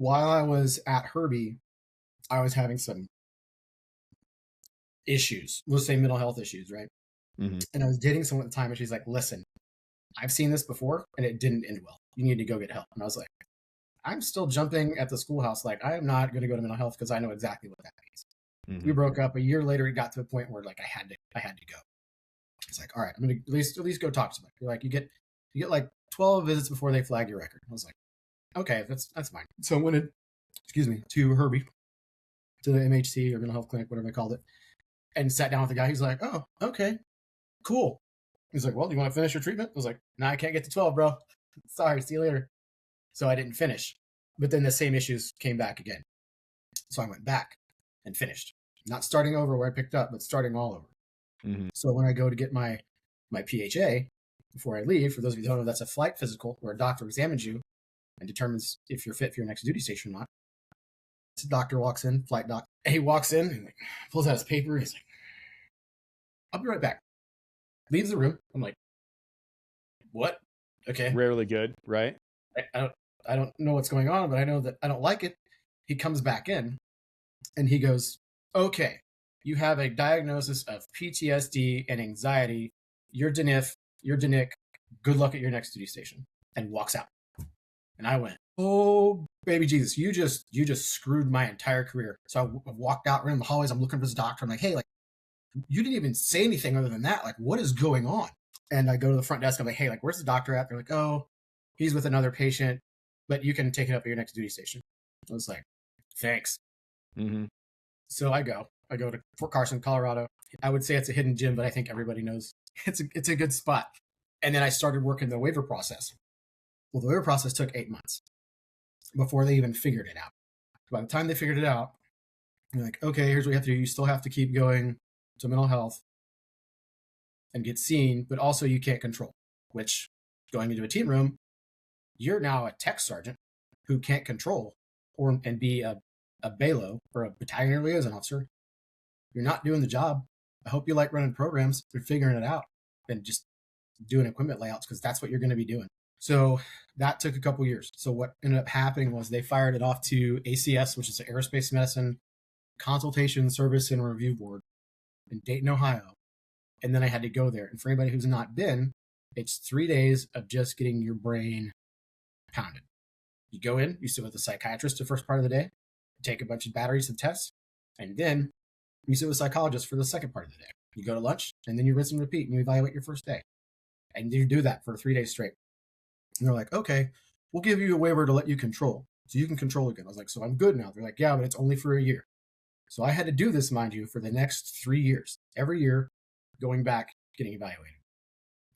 while I was at Herbie, I was having some issues, let's say mental health issues, right? Mm-hmm. And I was dating someone at the time, and she's like, listen, I've seen this before, and it didn't end well. You need to go get help. And I was like, I'm still jumping at the schoolhouse. Like, I am not going to go to mental health because I know exactly what that means. Mm-hmm. We broke up. A year later, it got to a point where like I had to go. It's like, all right, I'm going to at least go talk to somebody. You're like, you get like 12 visits before they flag your record. I was like, okay, that's fine. So I went to Herbie, to the MHC or mental health clinic, whatever they called it, and sat down with the guy. He's like, oh, okay, cool. He's like, well, do you want to finish your treatment? I was like, no, I can't get to 12, bro. Sorry, see you later. So I didn't finish. But then the same issues came back again. So I went back and finished. Not starting over where I picked up, but starting all over. Mm-hmm. So when I go to get my PHA, before I leave, for those of you who don't know, that's a flight physical where a doctor examines you and determines if you're fit for your next duty station or not. So the doctor walks in, flight doc. He walks in and like, pulls out his paper. He's like, I'll be right back. Leaves the room. I'm like, what? Okay. Rarely good, right? I don't know what's going on, but I know that I don't like it. He comes back in and he goes, okay, you have a diagnosis of PTSD and anxiety. You're DNF, you're DNIC. Good luck at your next duty station. And walks out. And I went, oh, baby Jesus, you just screwed my entire career. So I walked out, ran in the hallways. I'm looking for this doctor. I'm like, hey, like, you didn't even say anything other than that. Like, what is going on? And I go to the front desk. I'm like, hey, like, where's the doctor at? They're like, oh, he's with another patient, but you can take it up at your next duty station. I was like, thanks. Mm-hmm. So I go to Fort Carson, Colorado. I would say it's a hidden gem, but I think everybody knows it's a good spot. And then I started working the waiver process. Well, the waiver process took 8 months before they even figured it out. By the time they figured it out, you're like, okay, here's what you have to do. You still have to keep going to mental health and get seen, but also you can't control, which going into a team room, you're now a tech sergeant who can't control and be a BALO or a battalion liaison officer. You're not doing the job. I hope you like running programs. They're figuring it out and just doing equipment layouts because that's what you're going to be doing. So that took a couple years. So what ended up happening was they fired it off to ACS, which is the Aerospace Medicine Consultation Service and Review Board in Dayton, Ohio. And then I had to go there. And for anybody who's not been, it's 3 days of just getting your brain pounded. You go in, you sit with a psychiatrist the first part of the day, take a bunch of batteries and tests, and then you sit with a psychologist for the second part of the day. You go to lunch, and then you rinse and repeat, and you evaluate your first day. And you do that for 3 days straight. And they're like, okay, we'll give you a waiver to let you control. So you can control again. I was like, so I'm good now. They're like, yeah, but it's only for a year. So I had to do this, mind you, for the next 3 years. Every year, going back, getting evaluated.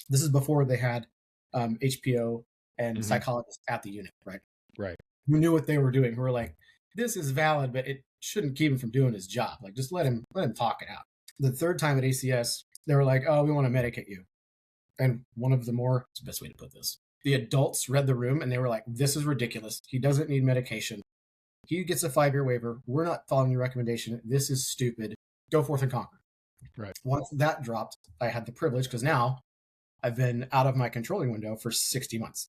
This is before they had HPO and psychologists at the unit, right? Right. Who knew what they were doing, who were like, this is valid, but it shouldn't keep him from doing his job. Like, just let him talk it out. The third time at ACS, they were like, oh, we want to medicate you. And one of the more, it's the best way to put this, the adults read the room and they were like, this is ridiculous. He doesn't need medication. He gets a 5-year waiver. We're not following your recommendation. This is stupid. Go forth and conquer. Right. Once that dropped, I had the privilege, because now I've been out of my controlling window for 60 months.